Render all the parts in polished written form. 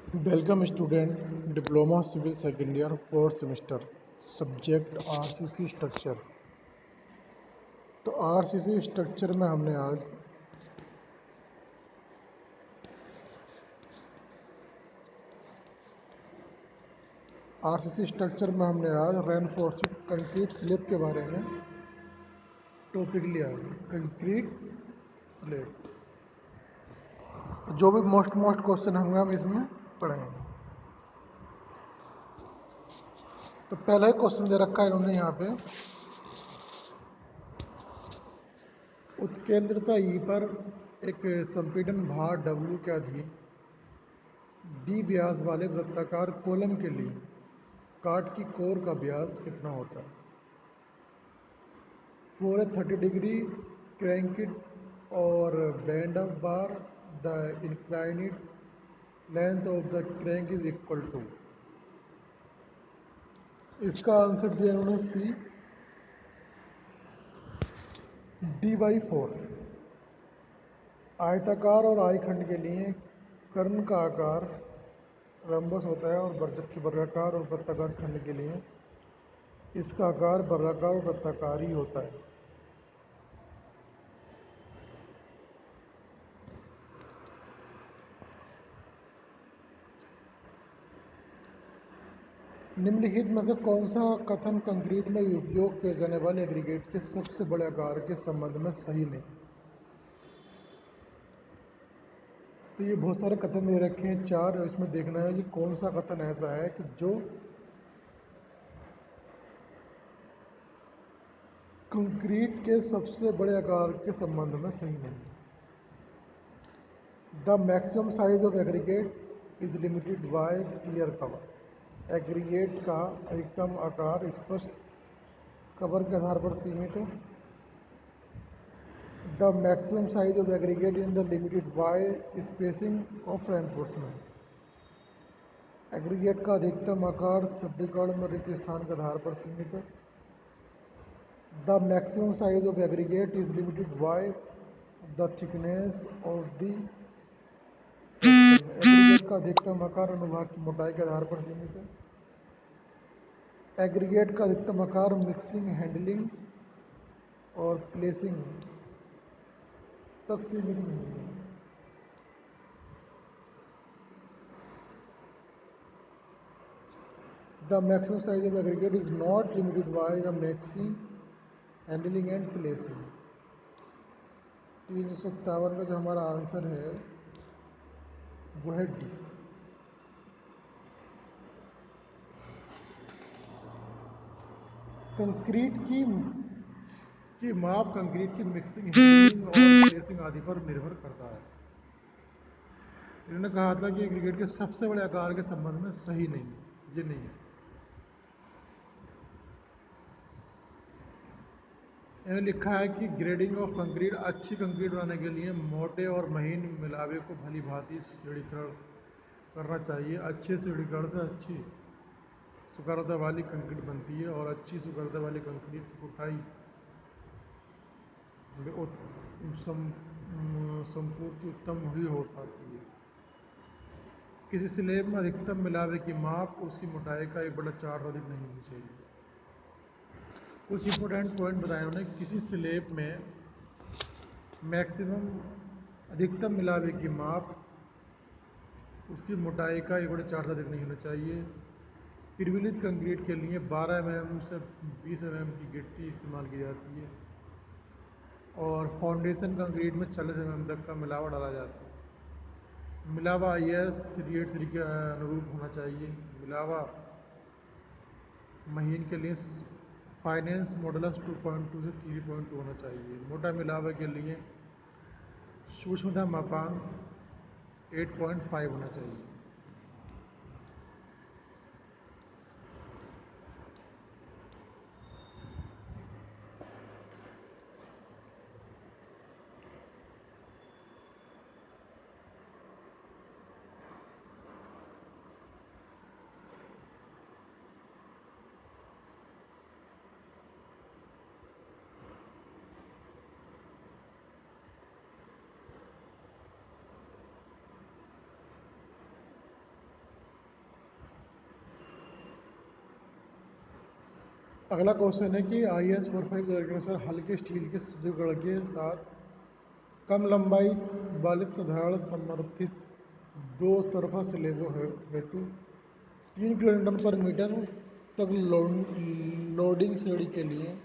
Welcome student diploma civil second year fourth semester subject RCC structure. तो RCC structure में हमने आज reinforcing concrete slab के बारे में टॉपिक लिया है। कंक्रीट स्लैब जो भी मोस्ट क्वेश्चन होंगे हम इसमें पढ़ेंगे। तो पहला ही क्वेश्चन दे रखा है इन्होंने यहाँ पे, उत्केंद्रता ई पर एक संपीड़न भार W के अधीन D व्यास वाले वृत्ताकार कॉलम के लिए काट की कोर का व्यास कितना होता है। फॉर ए 30 डिग्री क्रैंकिड और bend of bar the inclined length of the crank is equal to. इसका आंसर दिया उन्होंने सी D/4। आयताकार और आई खंड के लिए कर्ण का आकार रंबस होता है और जबकि वर्गाकार और वृत्ताकार खंड के लिए इसका आकार वर्गाकार और वृत्ताकार ही होता है। निम्नलिखित में से कौन सा कथन कंक्रीट में उपयोग किए जाने वाले एग्रीगेट के सबसे बड़े आकार के संबंध में सही नहीं। तो ये बहुत सारे कथन दे रखे हैं चार, और इसमें देखना है कि कौन सा कथन ऐसा है कि जो कंक्रीट के सबसे बड़े आकार के संबंध में सही नहीं। The maximum size of aggregate is limited by clear cover. Aggregate का अधिकतम आकार स्पष्ट कवर के आधार पर सीमित है। The maximum size of aggregate in the limited by spacing of reinforcement. Aggregate का अधिकतम आकार शुद्धिकरण में रिक्त स्थान के आधार पर सीमित है। The maximum size of aggregate is limited by the thickness of the section. Aggregate का अधिकतम आकार अनुभाग की मोटाई के आधार पर सीमित है। एग्रीगेट का अधिकतम आकार मिक्सिंग, हैंडलिंग और प्लेसिंग तक सीमित नहीं है। The maximum size of aggregate is not limited by the mixing, handling and placing. 357 का जो हमारा आंसर है वो है डी। कंक्रीट की माप कंक्रीट की मिक्सिंग, हैंडलिंग और प्लेसिंग आदि पर निर्भर करता है। इन्होंने कहा था कि एग्रीगेट के सबसे बड़े आकार के संबंध में सही नहीं है, ये नहीं है। यहाँ लिखा है कि ग्रेडिंग ऑफ कंक्रीट, अच्छी कंक्रीट बनाने के लिए मोटे और महीन मिलावे को भली भांति सुदृढ़ीकरण करना चाहिए। अच्छे सुदृढ़ीकरण से अच्छी सुगरता वाली कंक्रीट बनती है और अच्छी सुगरता वाली कंक्रीट की कुटाई संपूर्ति उत्तम ही हो पाती है। किसी स्लेब में अधिकतम मिलावे की माप उसकी मोटाई का 1/4 से अधिक नहीं होनी चाहिए। कुछ इंपॉर्टेंट पॉइंट बताए उन्होंने। किसी स्लेब में मैक्सिमम अधिकतम मिलावे की माप उसकी मोटाई का 1/4 से अधिक नहीं होना चाहिए। प्रबलित कंक्रीट के लिए 12 mm से 20 mm की गिट्टी इस्तेमाल की जाती है और फाउंडेशन कंक्रीट में 40 mm तक का मिलावा डाला जाता है। मिलावा IS 383 के अनुरूप होना चाहिए। मिलावा महीन के लिए फाइनेंस मॉडुलस 2.2 से 3.2 होना चाहिए। मोटा मिलावे के लिए सूक्ष्मता मापांक 8.5 होना चाहिए। अगला क्वेश्चन है कि IS 45 के अनुसार हल्के स्टील के जुगड़ के साथ कम लंबाई वाले साधारण समर्थित दो तरफा स्लेबों हेतु 3 kN/मीटर तक लोडिंग श्रेणी के लिए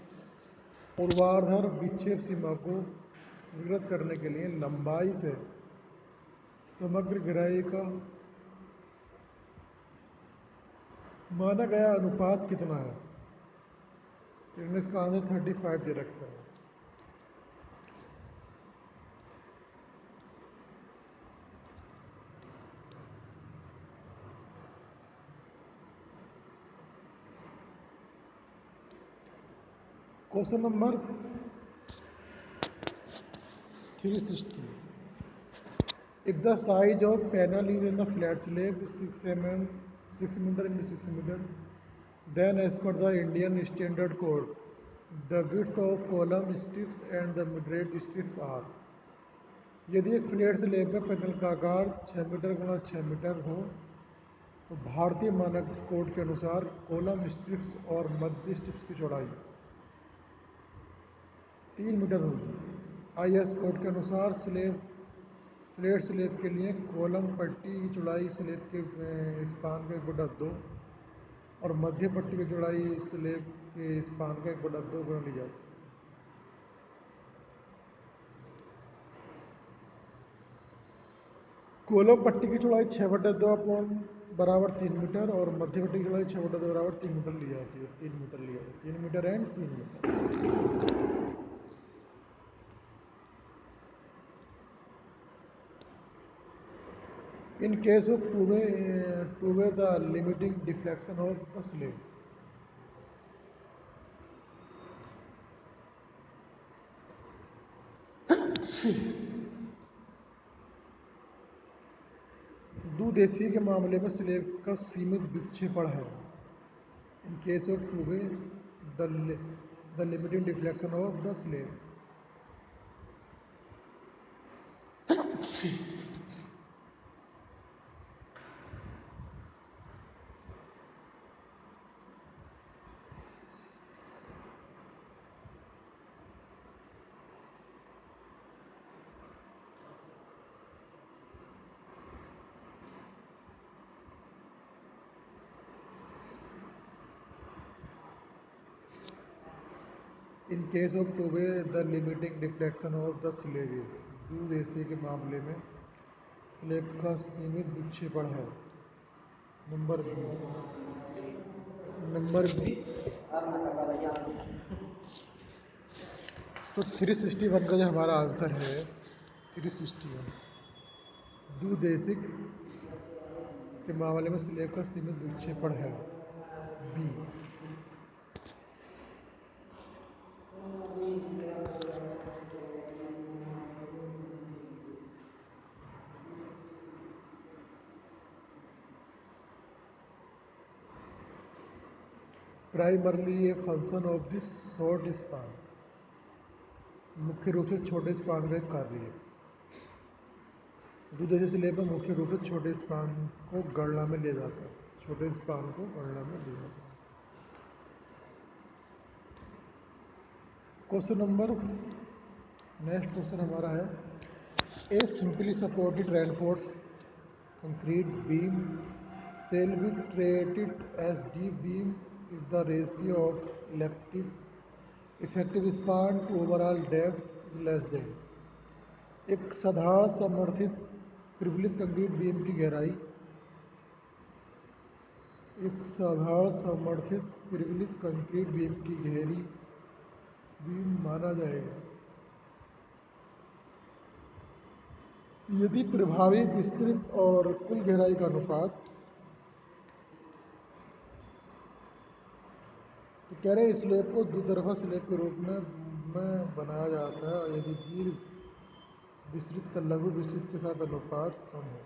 ऊर्ध्वाधर विक्षेप सीमा को स्वीकृत करने के लिए लंबाई से समग्र गहराई का माना गया अनुपात कितना है? तो इसका आंसर 35 दे रखा है। Question number 360. If the size of panel is in the flat slab 6 meter into 6 meter, then as per the Indian Standard Code, the width of column strips and the mid-rate strips are. यदि एक flat slab में panel का आकार 6 metre गुणा 6 metre हो तो भारतीय मानक कोड के अनुसार कॉलम स्ट्रिप्स और मध्य स्ट्रिप्स की चौड़ाई 3 मीटर होगी। IS कोड के अनुसार फ्लैट स्लैब के लिए कॉलम पट्टी की चौड़ाई स्लैब के स्पान का 1/2 और मध्य पट्टी की चौड़ाई स्लैब के स्पान का 1/2 गुना ली जाती है। कॉलम पट्टी की चौड़ाई 6/2 बराबर 3 मीटर और मध्य पट्टी की चौड़ाई 6/2 बराबर 3 मीटर ली जाती है। 3 मीटर लिया जाता है, 3 metre and 3 metre. In case of two-way the limiting deflection of the slab. दुदेशी के मामले में स्लेब का सीमित विक्षेपण है। In case of two-way the limiting deflection of the slab. In case of two-way the limiting deflection of the slab is. दुदेशी के मामले में स्लेब का सीमित विक्षेपण है। Number B. तो 361 का जो हमारा आंसर है 361 दुदेशिक के मामले में स्लेब का सीमित विक्षेपण है B. Primarily a function of this short span, मुख्य रूप से छोटे स्पान का एक कार्य है। दुदेशी स्लेब में मुख्य रूप से छोटे स्पान को गणना में ले जाता है, छोटे स्पान को गणना में ले जाता है। क्वेश्चन नंबर नेक्स्ट क्वेश्चन हमारा है ए simply supported reinforce concrete beam shall be treated as deep beam if the ratio of effective span to overall depth is less than. एक साधारण समर्थित प्रबलित कंक्रीट बीम की गहराई एक साधारण समर्थित प्रबलित कंक्रीट बीम की गहरी बीम माना जाएगा यदि प्रभावी विस्तृत और कुल गहराई का अनुपात। तो कह रहे स्लेब को दुतरफा स्लेब के रूप में बनाया जाता है यदि दीर्घ विस्तृत का लघु विस्तृत के साथ अनुपात कम हो।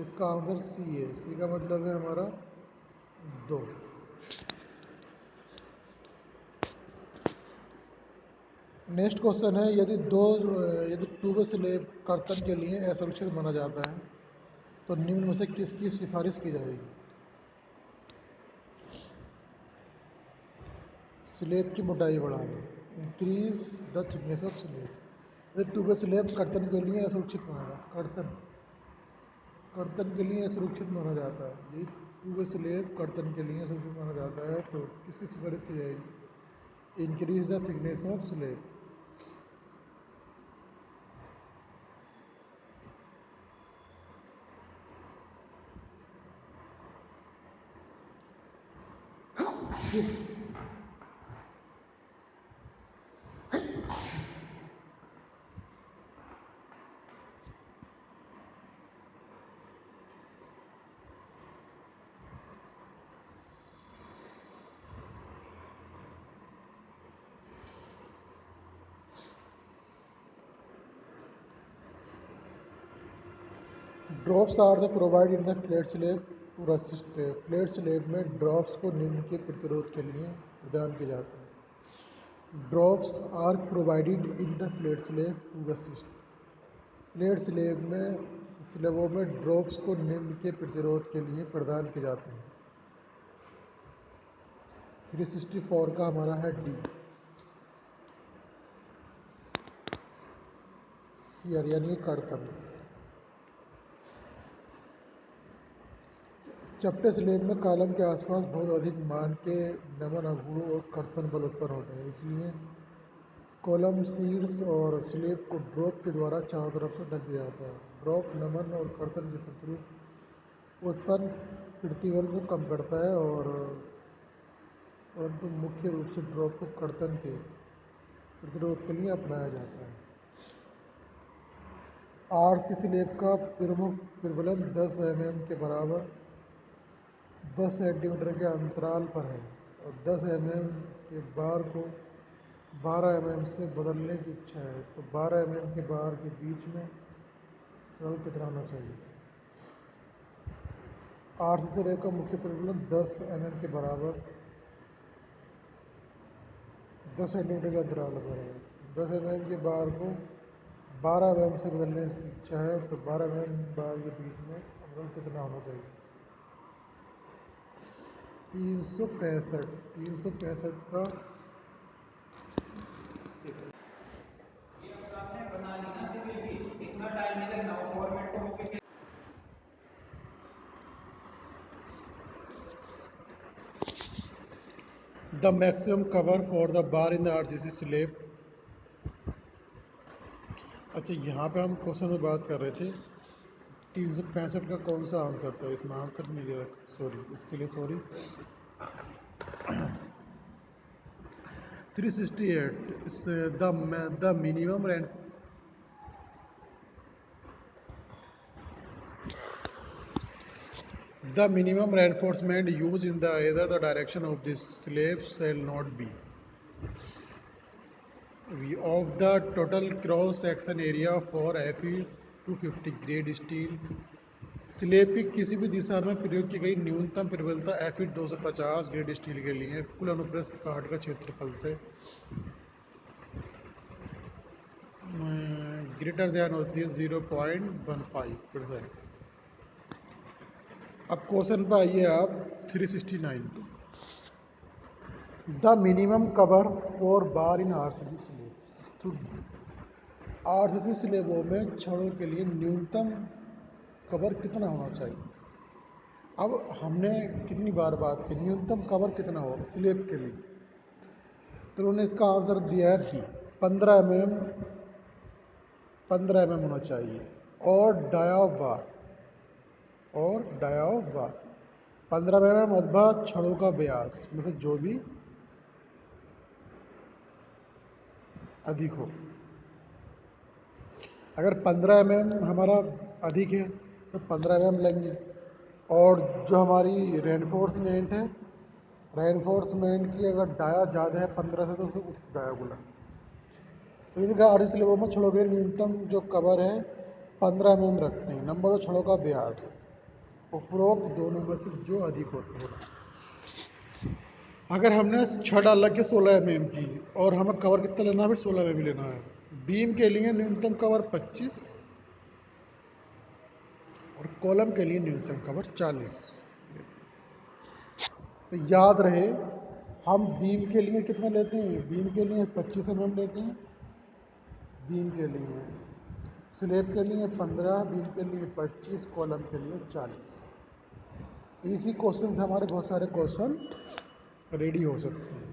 इसका आंसर सी है। सी का मतलब है हमारा 2। नेक्स्ट क्वेश्चन है यदि टू वे स्लेब कर्तन के लिए असुरक्षित माना जाता है तो निम्न में से किसकी सिफारिश की जाएगी? स्लेब की मोटाई बढ़ाना, increase the thickness of slab. Two way slab कर्तन के लिए असुरक्षित माना जाता है, कर्तन के लिए असुरक्षित माना जाता है। ये टू वे स्लेब कर्तन के लिए असुरक्षित माना जाता है, तो किसकी सिफारिश की जाएगी? Increase the thickness of slab. Drops are the provide in the flat slab to resist. Flat slab में ड्रॉप्स को निम्न के प्रतिरोध के लिए प्रदान किए जाते हैं। Drops are provided in the flat slab to resist. Flat स्लेबों में ड्रॉप्स को निम्न के प्रतिरोध के लिए प्रदान किए जाते हैं। 364 का हमारा है डी। सीआर यानी कर्तन। चपटे स्लेब में कॉलम के आसपास बहुत अधिक मान के नमन अघूर्ण और कर्तन बल उत्पन्न होते हैं, इसलिए कॉलम शीर्ष और स्लेब को ड्रॉप के द्वारा चारों तरफ से ढक दिया जाता है। ड्रॉप नमन और कर्तन के फलस्वरूप उत्पन्न प्रतिबल को कम करता है और परंतु मुख्य रूप से ड्रॉप को कर्तन के प्रतिरोध के लिए अपनाया जाता है। आरसी स्लेब का प्रमुख प्रबलन 10 mm के बराबर 10 सेंटीमीटर के अंतराल पर है और 10 mm के बार को 12 mm से बदलने की इच्छा है, तो 12 mm के बार के बीच में तरल कितना होना चाहिए? आरसी स्लेब का मुख्य प्रबलन 10 mm के बराबर 10 सेंटीमीटर के अंतराल पर है। 10 mm के बार को 12 mm से बदलने की इच्छा है, तो 12 mm बार के बीच में अवरोध कितना होना चाहिए? 365 का the maximum cover for the bar in the RCC slab. अच्छा, यहाँ पे हम क्वेश्चन में बात कर रहे थे 365 का कौन सा आंसर था? इसमें आंसर नहीं दे रहा, सॉरी, इसके लिए sorry. 368 the minimum rain The minimum reinforcement used in either the direction of this slab shall not be of the total cross section area for Fe 250 grade steel. Slab की किसी भी दिशा में प्रयोग की गई न्यूनतम प्रबलता Fe 250 ग्रेड स्टील के लिए कुल अनुप्रस्थ काट का क्षेत्रफल से ग्रेटर दैन होती है 0.15%। अब क्वेश्चन पे आइए आप 369 पे। The minimum cover for bar in RCC slab. RCC स्लेबों में छड़ों के लिए न्यूनतम कवर कितना होना चाहिए? अब हमने कितनी बार बात की न्यूनतम कवर कितना होगा स्लेब के लिए, तो उन्होंने इसका आंसर दिया है बी, 15 mm होना चाहिए। और डाया बार 15 mm अथवा छड़ों का व्यास में से जो भी अधिक हो। अगर 15 mm हमारा अधिक है तो 15 mm लेंगे, और जो हमारी रेनफोर्समेंट की अगर डाया ज़्यादा है 15 से, तो फिर उस डाया को लेंगे। तो इनका आरसीसी स्लेबों में छड़ों के न्यूनतम जो कवर है 15 mm रखते हैं। नंबर 2 छड़ों का व्यास, उपरोक्त दोनों में से जो अधिक होता है। अगर हमने छड़ डाल के 16 mm की, और हमें कवर कितना लेना है? फिर 16 mm लेना है। बीम के लिए न्यूनतम कवर 25 और कॉलम के लिए न्यूनतम कवर 40। तो याद रहे, हम बीम के लिए कितना लेते हैं, बीम के लिए 25 mm लेते हैं, बीम के लिए, स्लैब के लिए 15, बीम के लिए 25, कॉलम के लिए 40। इसी क्वेश्चन से हमारे बहुत सारे क्वेश्चन रेडी हो सकते हैं।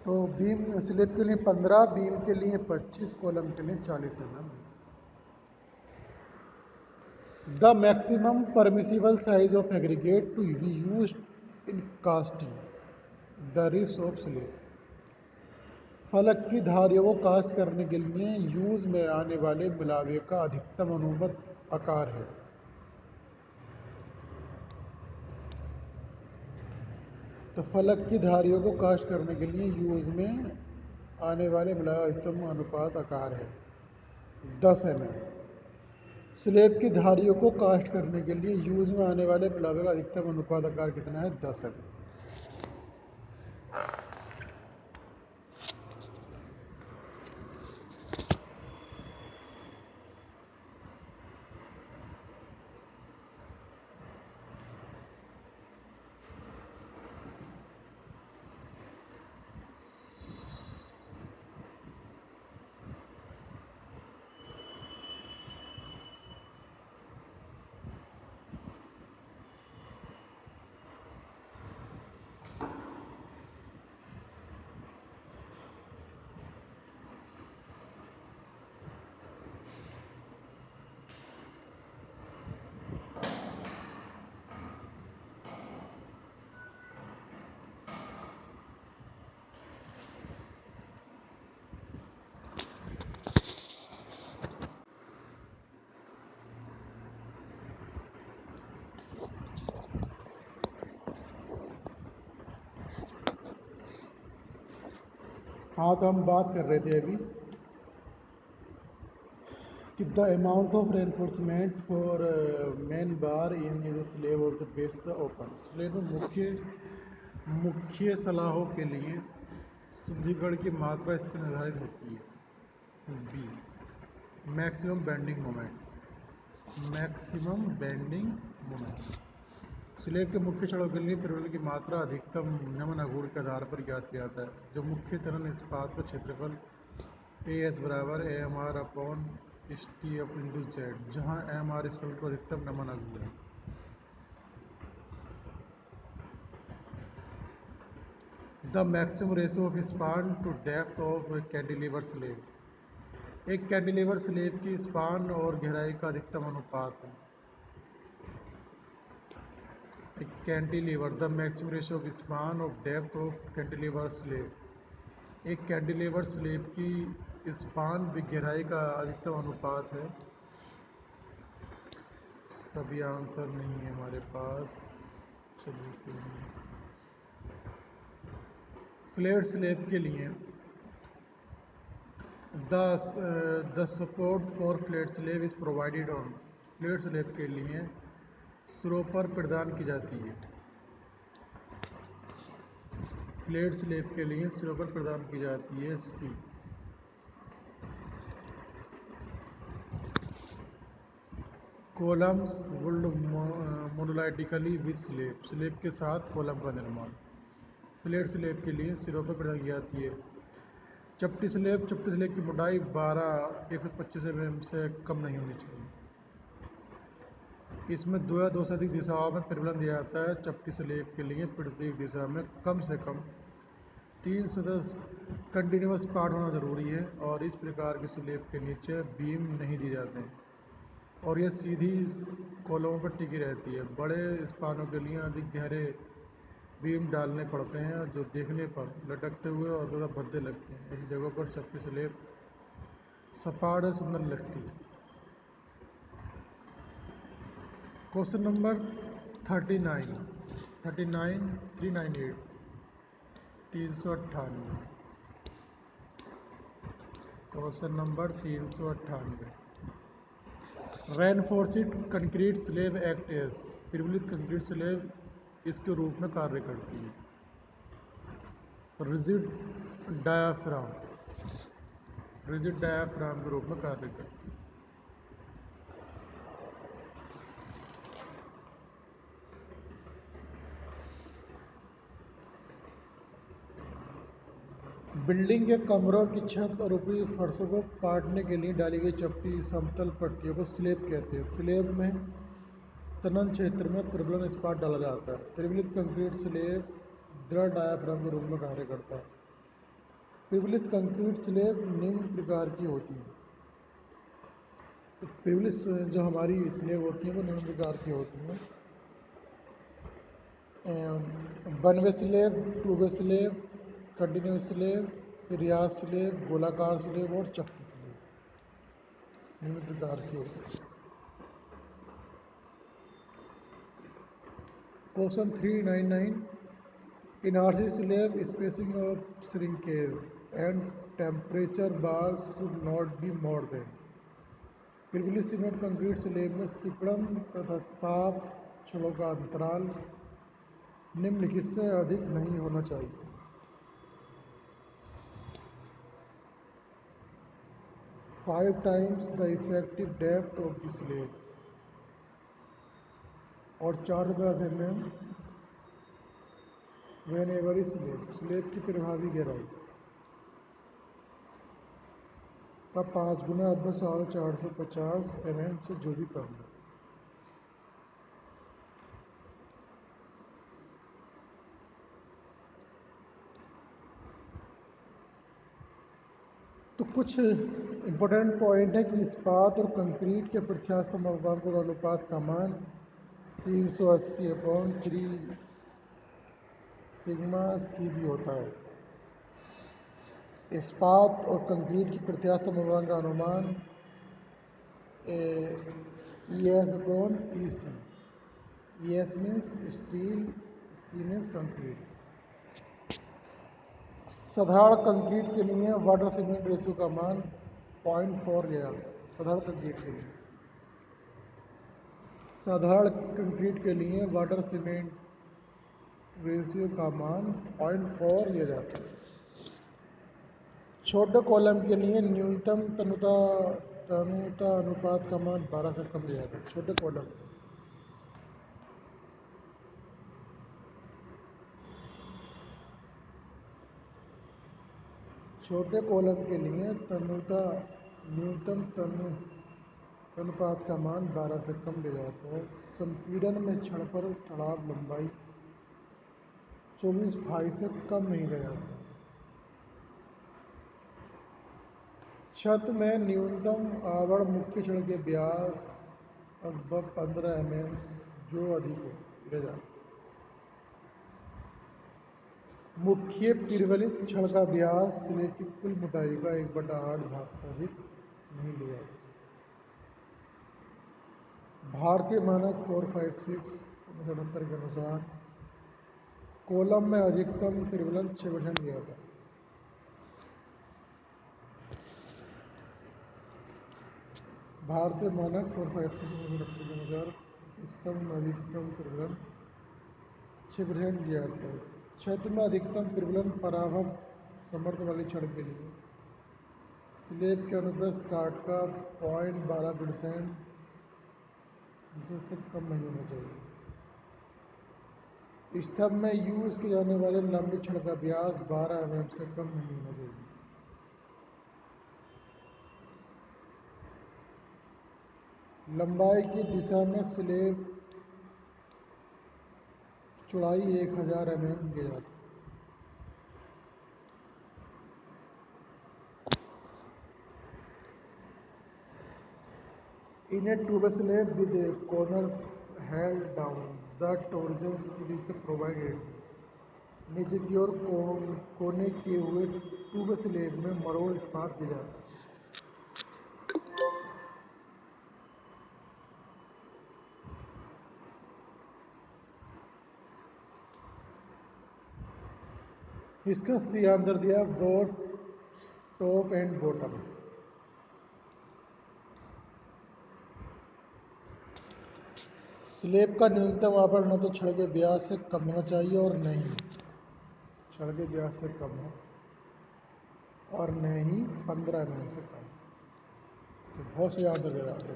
तो बीम स्लैब के लिए 15, बीम के लिए 25, कॉलम के लिए 40 mm। The maximum permissible size of aggregate to be used in casting the ribs of slab. फलक की धारियों को कास्ट करने के लिए यूज में आने वाले मिलावे का अधिकतम अनुमत आकार है। तो फलक की धारियों को कास्ट करने के लिए यूज में आने वाले मिलावे का अधिकतम अनुपात आकार है 10 mm। स्लैब की धारियों को कास्ट करने के लिए यूज में आने वाले मिलावे का अधिकतम अनुपात आकार कितना है, 10 mm। हाँ, तो हम बात कर रहे थे अभी कि the amount of reinforcement for main bar in is slab of the base the open slab में मुख्य सलाहों के लिए शुद्धिकरण की मात्रा इस पर निर्धारित होती है। B maximum bending moment slab के मुख्य छड़ों के लिए प्रबलन की मात्रा अधिकतम नमन आघूर्ण के आधार पर ज्ञात किया जाता है, जो मुख्य तरल इस्पात का क्षेत्रफल AS बराबर AMR upon ST into Z, जहाँ AMR इस फल को अधिकतम नमन आघूर्ण है। The maximum ratio of span to depth of cantilever slab एक कैंटिलीवर स्लेब की स्पान और गहराई का अधिकतम अनुपात है। Cantilever the maximum ratio of span of depth of cantilever slab एक कैंटिलीवर स्लेब की स्पान भी गहराई का अधिकतम अनुपात है। इसका भी आंसर नहीं है हमारे पास। चलिए, फ्लैट स्लेब के लिए the support for flat slab is provided on flat slab के लिए सिरों पर प्रदान की जाती है। फ्लैट स्लेब के लिए सिरों पर प्रदान की जाती है। सी कॉलम्स वुड मोनोलाइटिकली विद स्लेब के साथ कॉलम का निर्माण फ्लैट स्लेब के लिए सिरों पर प्रदान की जाती है। चपटी स्लेब की मोटाई 125 mm से कम नहीं होनी चाहिए। इसमें 2 या 2 से अधिक दिशाओं में प्रबलन दिया जाता है। चपटी स्लेब के लिए प्रत्येक दिशा में कम से कम 3 सदस्य कंटिन्यूस पार्ट होना जरूरी है, और इस प्रकार की स्लेब के नीचे बीम नहीं दिए जाते हैं और यह सीधी कॉलमों पर टिकी रहती है। बड़े स्पानों के लिए अधिक गहरे बीम डालने पड़ते हैं, जो देखने पर लटकते हुए और ज़्यादा भद्दे लगते हैं। ऐसी जगहों पर चपटी स्लेब सपाट और सुंदर लगती है। Question number 398 398 question number 398 reinforced concrete slab act as प्रबलित कंक्रीट स्लेब इसके रूप में कार्य करती है। रिजिड डायाफ्राम रिजिड डायाफ्राम के रूप में कार्य करती है। बिल्डिंग के कमरों की छत और ऊपरी फर्शों को काटने के लिए डाली गई चपटी समतल पट्टियों को स्लेब कहते हैं। स्लेब में तनन क्षेत्र में प्रबलन इस्पात डाला जाता है। प्रबलित कंक्रीट स्लेब दृढ़ डायाफ्राम के रूप में कार्य करता है। प्रबलित कंक्रीट स्लेब निम्न प्रकार की होती है। तो प्रबलित जो हमारी स्लेब होती है वो निम्न प्रकार की होती हैं। One way slab, two way slab, continuous slab, रियाज स्लेब, गोलाकार स्लेब और चपटी स्लेब निम्न प्रकार की होती है। Question 399 in RC slab spacing of shrinkage and temperature bars should not be more than प्रबलित सीमेंट कंक्रीट स्लेब में सिकुड़न तथा ताप छड़ों का अंतराल निम्नलिखित से अधिक नहीं होना चाहिए। 5 times the effective depth of the slab और 4 mm whenever स्लेब की प्रभावी गहराई का 5 गुना अथवा 450 mm से जो भी कम है। तो कुछ इम्पोर्टेंट पॉइंट है कि इस्पात और कंक्रीट के प्रत्यास्थ मापांकों का अनुपात का मान 380/3 सिग्मा CB होता है। इस्पात और कंक्रीट की प्रत्यास्थ मापांक का अनुमान ES/EC। ES means steel, C means concrete. साधारण कंक्रीट के लिए वाटर सीमेंट रेशियो का मान 0.4 लिया। साधारण कंक्रीट के लिए वाटर सीमेंट रेशियो का मान 0.4 लिया जाता है। छोटे कॉलम के लिए न्यूनतम तनुता अनुपात का मान 12 से कम लिया जाता है। छोटे कॉलम के लिए न्यूनतम तनु अनुपात का मान 12 से कम लिया जाता है। संपीड़न में छड़ पर चढ़ाव लंबाई 24 फाई से कम नहीं लिया जाता। छत में न्यूनतम आवरण मुख्य छड़ के व्यास लगभग 15 mm जो अधिक हो ले जाता है। मुख्य प्रबलित छड़ का व्यास स्लेब की कुल मोटाई का 1/8 भाग से अधिक नहीं लिया जाता। भारतीय मानक 456 के अनुसार कॉलम में अधिकतम प्रबलन 6% लिया जाता है। भारतीय मानक 456 के अनुसार स्तंभ में अधिकतम प्रबलन 6% लिया जाता है। छत में अधिकतम प्रबलन पराभव समर्थ वाली छड़ के लिए स्लेब के अनुप्रस्थ काट का 0.12% जिससे कम नहीं होना चाहिए। स्तंभ में यूज किए जाने वाले लंबी छड़ का व्यास 12 mm से कम नहीं होना चाहिए। लंबाई की दिशा में स्लेब चौड़ाई 1000 mm लिया जाता है। In a two-way slab with corners held down, the torsion steel is provided. नीचे की ओर कोने किए हुए टू-वे स्लेब में मरोड़ इस्पात दिया जाता है। इसका सी आंसर दिया both top and bottom. Slab का न्यूनतम आवरण न तो छड़ के व्यास से कम होना चाहिए और नहीं छड़ के व्यास से कम हो और न ही 15 mm से कम। तो बहुत से याद वगैरह आते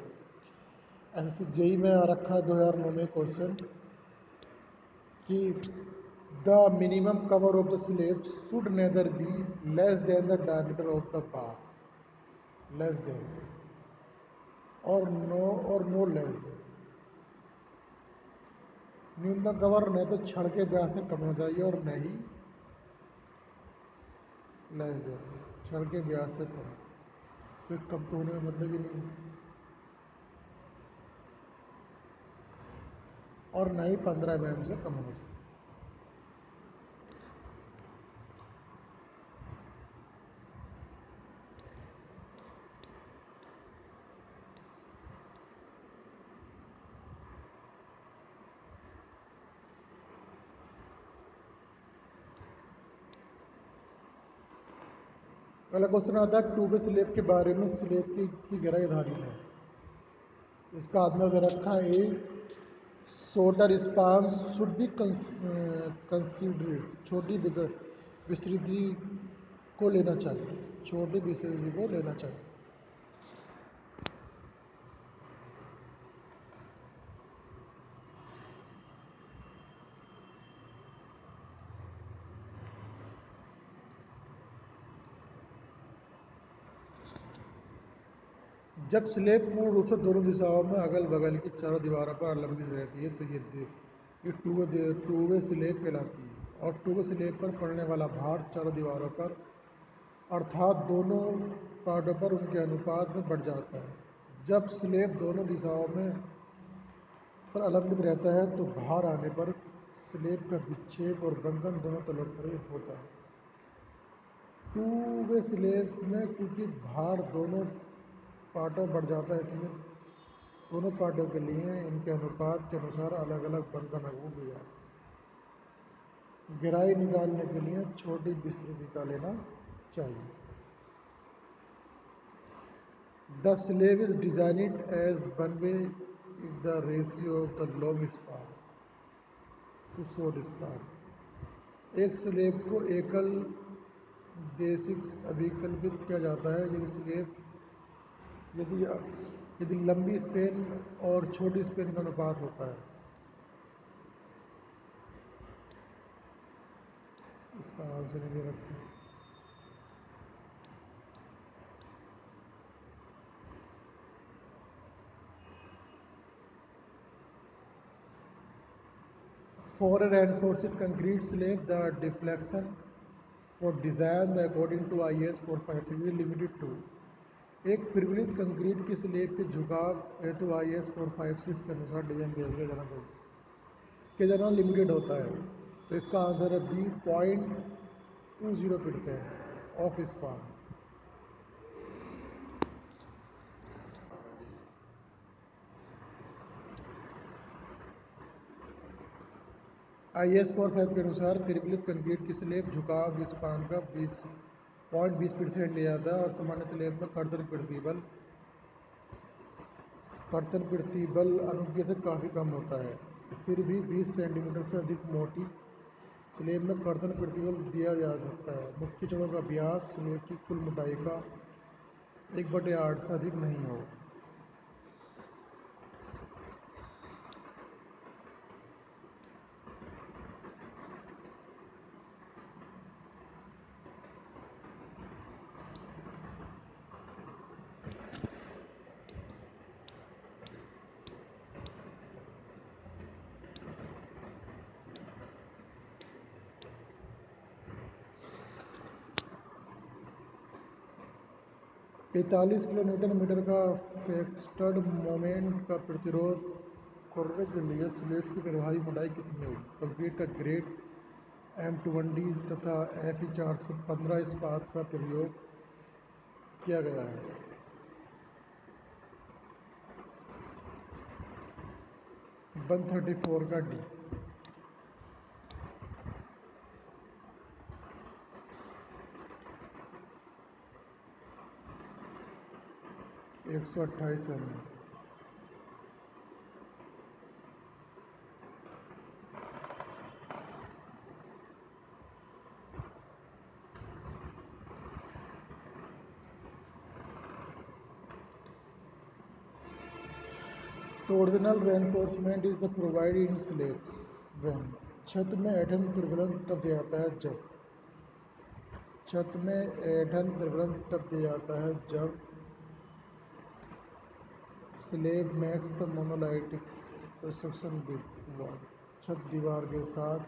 ऐसे जेई में आ रखा है 2009 में क्वेश्चन कि the minimum cover of the slab should nether B less then the diameter of the bar, less than और नो लेस देन। न्यूनतम कवर न तो छड़ के व्यास से कम होना चाहिए और न ही लेस देन छड़ के व्यास से कम। सिर्फ कम तो होने में मतलब ही नहीं, और न ही 15 mm से कम होना चाहिए। पहला क्वेश्चन आता है 2 वे स्लेब के बारे में। स्लेब की गहराई आधारित है। इसका आत्मा दे रखा है ए shorter span should be considered, छोटी विस्तृति को लेना चाहिए, छोटी विस्तृति को लेना चाहिए। जब स्लेब पूर्ण रूप से दोनों दिशाओं में अगल बगल की चारों दीवारों पर अवलंबित रहती है तो ये टू वे स्लेब कहलाती है। और टू वे स्लेब पर पड़ने वाला भार चारों दीवारों पर अर्थात दोनों पार्टों पर उनके अनुपात में बढ़ जाता है। जब स्लेब दोनों दिशाओं में पर अवलंबित रहता है तो भार आने पर स्लेब का विक्षेप और बंकन दोनों तलों पर ही होता है। टू वे स्लेब में क्योंकि भार दोनों पार्टों बढ़ जाता है, इसलिए दोनों पार्टों के लिए इनके अनुपात के अनुसार अलग अलग बंकन लागू किया जाए। गहराई निकालने के लिए छोटी विस्तृति का लेना चाहिए। The slab is designed as one way if the ratio of the long span to short span. एक स्लेब को एकल बेसिक्स अभिकल्पित किया जाता है यदि स्लेब यदि यदि लंबी स्पेन और छोटी स्पेन का अनुपात होता है। इसका आंसर ये रखें। For a reinforced concrete slab, the deflection for design according to IS 456 is limited to। एक प्रबलित कंक्रीट की स्लेब के झुकाव हेतु IS 456 के अनुसार डिजाइन किया जाना लिमिटेड होता है। तो इसका आंसर है बी 0.20% ऑफ स्पान। IS 45 के अनुसार प्रबलित कंक्रीट की स्लेब झुकाव स्पान का 20% लिया जाता है और सामान्य स्लेब में कर्तन प्रतिबल अनुज्ञा से काफ़ी कम होता है। फिर भी 20 सेंटीमीटर से अधिक मोटी स्लेब में कर्तन प्रतिबल दिया जा सकता है। मुख्य जड़ों का व्यास स्लेब की कुल मोटाई का 1/8 से अधिक नहीं हो। पैंतालीस किलोमीटर मीटर का फिक्स्ड मोमेंट का प्रतिरोध करने के लिए स्लेब की प्रभावी मोटाई कितनी होगी। कंक्रीट का ग्रेड M21D तथा Fe 415 इस्पात का प्रयोग किया गया है। 134 का D. 128 mm। Torsional reinforcement is the provided in slabs when छत में ऐंठन प्रबलन तब दिया जाता है जब छत में ऐंठन प्रबलन तब दिया जाता है जब slab makes the monolithic construction with wall छत दीवार के साथ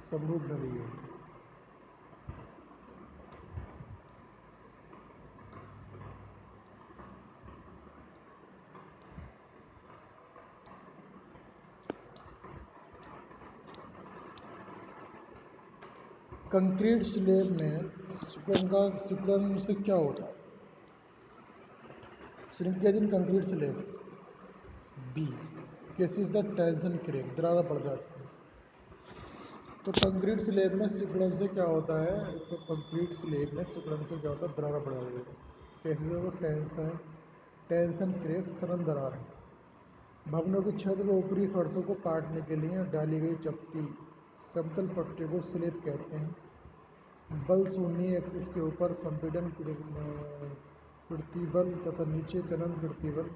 समरूप ढली है। कंक्रीट स्लेब में सिकुड़न से क्या होता है? Shrinkage in concrete slab. B causes the tension crack दरार पड़ जाती है। तो कंक्रीट स्लेब में सिकुड़न से क्या होता है? तो कंक्रीट स्लेब में सिकुड़न से क्या होता है? दरार पड़ जाती है। केसेस ऑफ टेंशन क्रैक्स तनन दरार। भवनों की छत व ऊपरी फर्शों को काटने के लिए डाली गई चपटी समतल पट्टी को स्लेब कहते हैं। बल शून्य एक्सिस के ऊपर संपीड़न प्रतिबल तथा नीचे तनन प्रतिबल।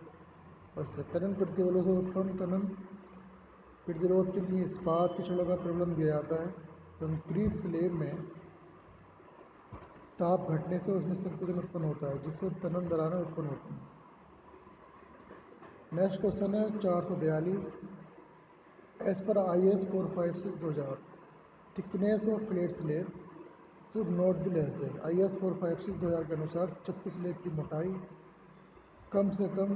तनन प्रतिबलों से उत्पन्न तनन प्रतिरोध के लिए इस्पात की छड़ों का प्रबलन दिया जाता है। कंक्रीट स्लेब में ताप घटने से उसमें संपीड़न उत्पन्न होता है जिससे तनन दरारें उत्पन्न होती हैं। नेक्स्ट क्वेश्चन है 442। एज पर IS 456/2000 thickness of flat slab should not be less than. IS 456/2000 के अनुसार चपटी स्लेब की मोटाई कम से कम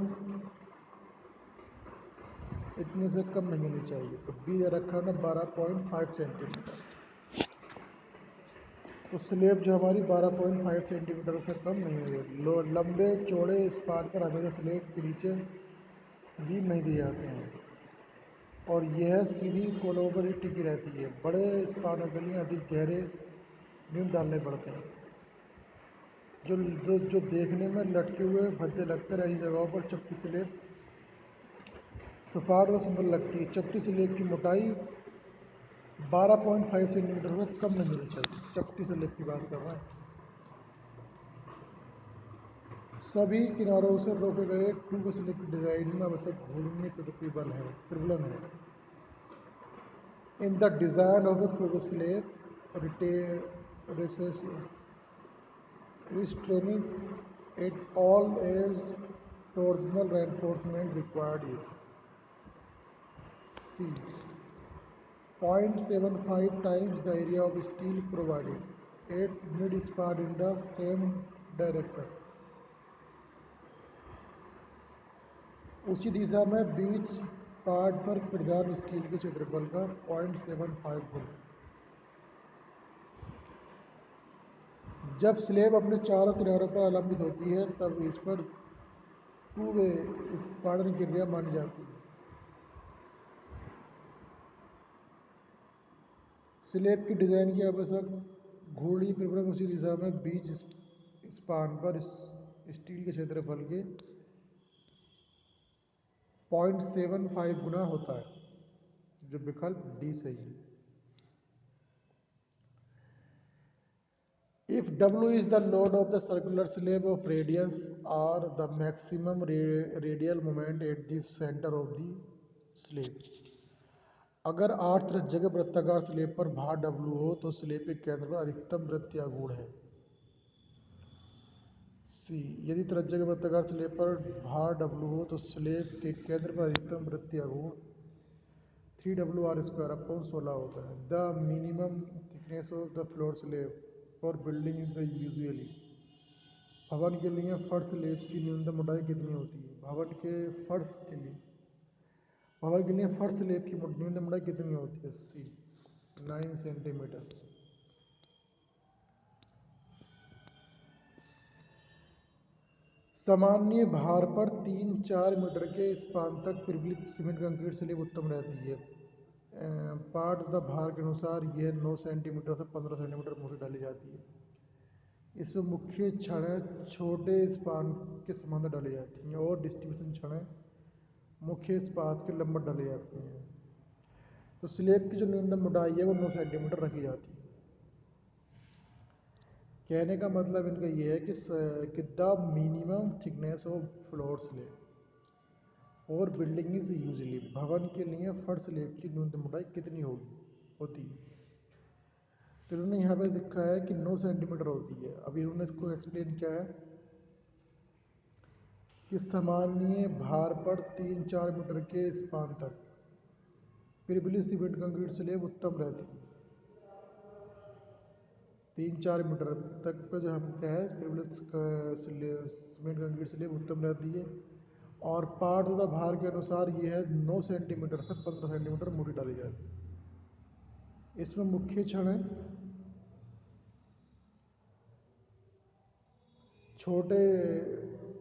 इतने से कम नहीं होनी चाहिए। तो बी दे रखा है ना 12.5 सेंटीमीटर। तो स्लेब जो हमारी 12.5 सेंटीमीटर से कम नहीं होगी। लंबे चौड़े स्पान पर हमेशा स्लेब के नीचे बीम नहीं दिए जाते हैं और यह सीधी कोलों पर ही टिकी रहती है। बड़े स्पानों के लिए अधिक गहरे बीम डालने पड़ते हैं जो देखने में लटके हुए भद्दे लगते हैं। ऐसी जगहों पर चपटी स्लेब सपाट और सुंदर लगती है। चपटी स्लेब की मोटाई 12.5 सेंटीमीटर से कम नहीं होनी चाहिए। चपटी स्लेब की बात कर रहे हैं। सभी किनारों से रोके गए ट्यूब स्लेब की डिजाइन में आवश्यक घूर्णनीय प्रबलन है। In the design of a tube slab restraining at all as torsional reinforcement required is C 0.75 times the area of steel provided at mid span in the same direction। उसी दिशा में बीच part पर प्रदान steel के क्षेत्रफल का 0.75 गुना। जब slab अपने चारों किनारों पर अवलंबित होती है तब इस पर टू वे उत्पादन क्रिया मानी जाती है। स्लेब की डिजाइन की आवश्यक घूर्णी प्रवरण उसी दिशा में बीच स्पान पर स्टील के क्षेत्रफल के 0.75 गुना होता है, जो विकल्प डी सही है। If W is the load of the circular slab of radius or the maximum radial moment at the center of the slab। अगर 8 त्रिज्या के वृत्ताकार स्लेब पर भार W हो तो स्लेब के केंद्र पर अधिकतम वृत्तीय आघूर्ण है। सी यदि त्रिज्या के वृत्ताकार स्लेब पर भार W हो तो स्लेब के केंद्र पर अधिकतम वृत्तीय आघूर्ण 3W_r² होता है। The minimum thickness of the floor slab और बिल्डिंग इज द यूजुअली। भवन के लिए फर्श स्लेब की न्यूनतम मोटाई कितनी होती है? भवन के लिए फर्श स्लेब की न्यूनतम मोटाई कितनी होती है? सी 9 सेंटीमीटर। सामान्य भार पर 3-4 मीटर के स्पान तक प्रबलित सीमेंट कंक्रीट स्लेब उत्तम रहती है। पार्ट द भार के अनुसार यह 9 सेंटीमीटर से 15 सेंटीमीटर मोटी डाली जाती है। इसमें मुख्य छड़ें छोटे स्पान के समांतर डाली जाती हैं और डिस्ट्रीब्यूशन छड़ें मुख्य इस्पात के लंबवत डाली जाती हैं। तो स्लेब की जो न्यूनतम मोटाई है वो 9 सेंटीमीटर रखी जाती है। कहने का मतलब इनका ये है कि the minimum thickness of floor slab और बिल्डिंग इज यूजली, भवन के लिए फर्श स्लैब की न्यूनतम मोटाई कितनी होती है। तो इन्होंने यहाँ पे लिखा है कि 9 सेंटीमीटर होती है। अब इन्होंने इसको एक्सप्लेन किया है कि सामान्य भार पर 3-4 मीटर के स्पान तक पिरबिली सीमेंट कंक्रीट स्लैब उत्तम रहती है। 3-4 मीटर तक पे जो हम क्या है पिरबिली सीमेंट कंक्रीट स्लैब उत्तम रहती है। और पाठ तथा भार के अनुसार ये है 9 सेंटीमीटर से 15 सेंटीमीटर मोटी डाली जाती है। इसमें मुख्य छड़ है, छोटे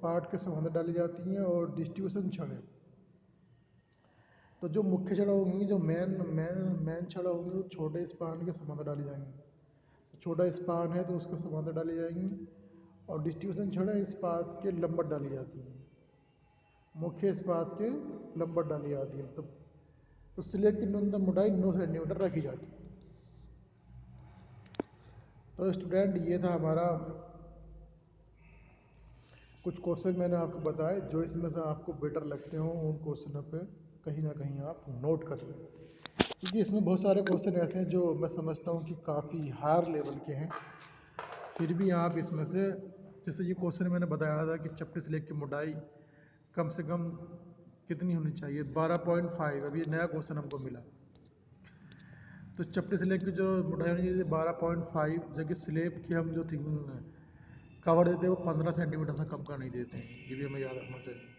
पार्ट के समांतर डाली जाती हैं और डिस्ट्रीब्यूशन छड़ है। तो जो मुख्य छड़ होंगी, जो मेन छड़ होंगी, वो छोटे स्पान के समांतर डाली जाएंगी। तो छोटा स्पान है तो उसके समांतर डाली जाएंगी, और डिस्ट्रीब्यूशन छड़ है इस्पात के लंबट डाली जाती है, मुख्य इस्पात के लंबट डाली जाती है। तो स्लैब की न्यूनतम मोटाई 9 सेंटीमीटर रखी जाती है। तो स्टूडेंट, ये था हमारा कुछ क्वेश्चन मैंने आपको बताए। जो इसमें से आपको बेटर लगते हो उन क्वेश्चनों पे कहीं ना कहीं आप नोट कर लें, क्योंकि इसमें बहुत सारे क्वेश्चन ऐसे हैं जो मैं समझता हूँ कि काफ़ी हायर लेवल के हैं। फिर भी आप इसमें से, जैसे ये क्वेश्चन मैंने बताया था कि चपटी स्लैब की मोटाई कम से कम कितनी होनी चाहिए, 12.5। अभी नया क्वेश्चन हमको मिला। तो चपटी स्लैब की जो मोटाई होनी चाहिए 12.5, जबकि स्लैब की हम जो थी कवर देते हैं वो 15 सेंटीमीटर से कम का नहीं देते हैं। ये भी हमें याद रखना चाहिए।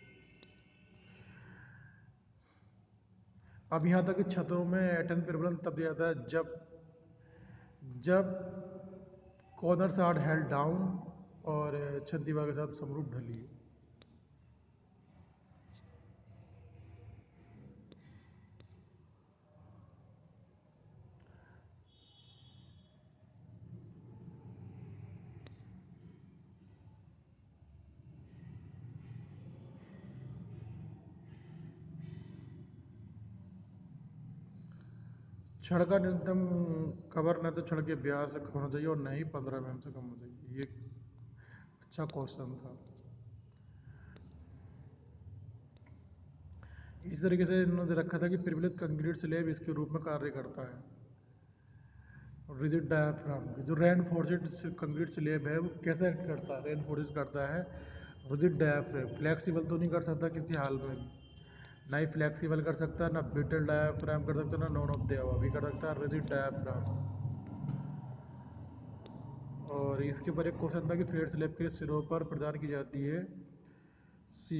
अब यहाँ तक कि छतों में एटन प्रबलन तब दिया जाता है जब कॉर्नर्स आर हेल्ड डाउन और छत दीवार के साथ समरूप ढली है। छड़ का न्यूनतम कवर न तो छड़ के व्यास से कम होना चाहिए और न ही 15 mm से कम होना चाहिए। ये अच्छा क्वेश्चन था। इस तरीके से इन्होंने रखा था कि पिरमिलित कंक्रीट स्लैब इसके रूप में कार्य करता है। रिजिड डायाफ्राम की जो रेनफोर्स्ड कंक्रीट स्लैब है वो कैसे एक्ट करता है, रेनफोर्स्ड करता है रिजिड डायाफ्राम। फ्लेक्सिबल तो नहीं कर सकता किसी हाल में भी, ना ही फ्लेक्सिबल कर सकता है, ना ब्रिटल डायाफ्राम कर सकता है, ना नॉन ऑफ द अबव भी कर सकता है, रिजिड डायाफ्राम। और इसके ऊपर एक क्वेश्चन था कि फ्लैट स्लैब के सिरों पर प्रदान की जाती है C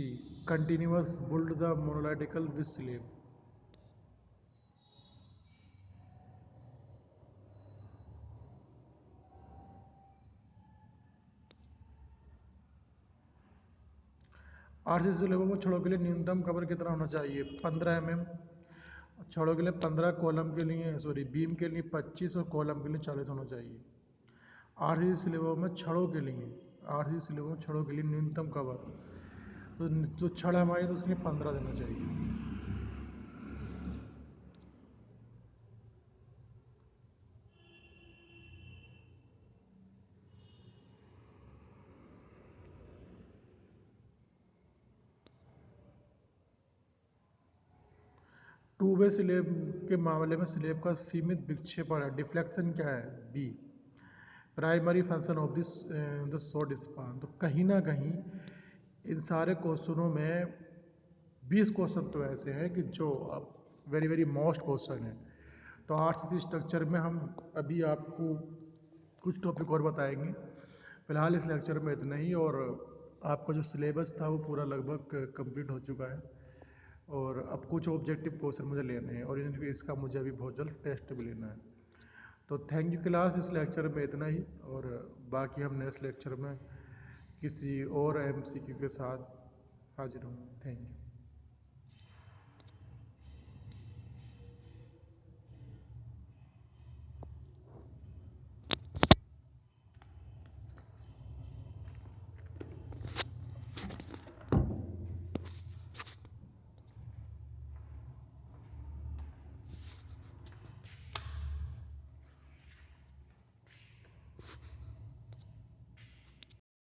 continuous built the monolithical with slab. RCC स्लैबों को छड़ों के लिए न्यूनतम कवर कितना होना चाहिए, 15 mm। छड़ों के लिए 15, कॉलम के लिए बीम के लिए 25 और कॉलम के लिए 40 होना चाहिए। आरसीसी स्लैबों में छड़ों के लिए, आरसीसी स्लैबों में छड़ों के लिए न्यूनतम कवर, तो जो छड़ हमारी तो उसके लिए 15 देना चाहिए। 2 वे स्लैब के मामले में स्लैब का सीमित विक्षेपण है, डिफ्लेक्शन क्या है, B primary function of this the short span. तो कहीं ना कहीं इन सारे क्वेश्चनों में 20 क्वेश्चन तो ऐसे हैं कि जो वेरी वेरी मोस्ट क्वेश्चन है। तो आरसीसी स्ट्रक्चर में हम अभी आपको कुछ टॉपिक और बताएंगे। फिलहाल इस लेक्चर में इतना ही, और आपका जो सिलेबस था वो पूरा लगभग कंप्लीट हो चुका है, और अब कुछ ऑब्जेक्टिव क्वेश्चन मुझे लेने हैं और इसका मुझे अभी बहुत जल्द टेस्ट भी लेना है। तो थैंक यू क्लास, इस लेक्चर में इतना ही, और बाकी हम नेक्स्ट लेक्चर में किसी और एमसीक्यू के साथ हाजिर होंगे। Thank you.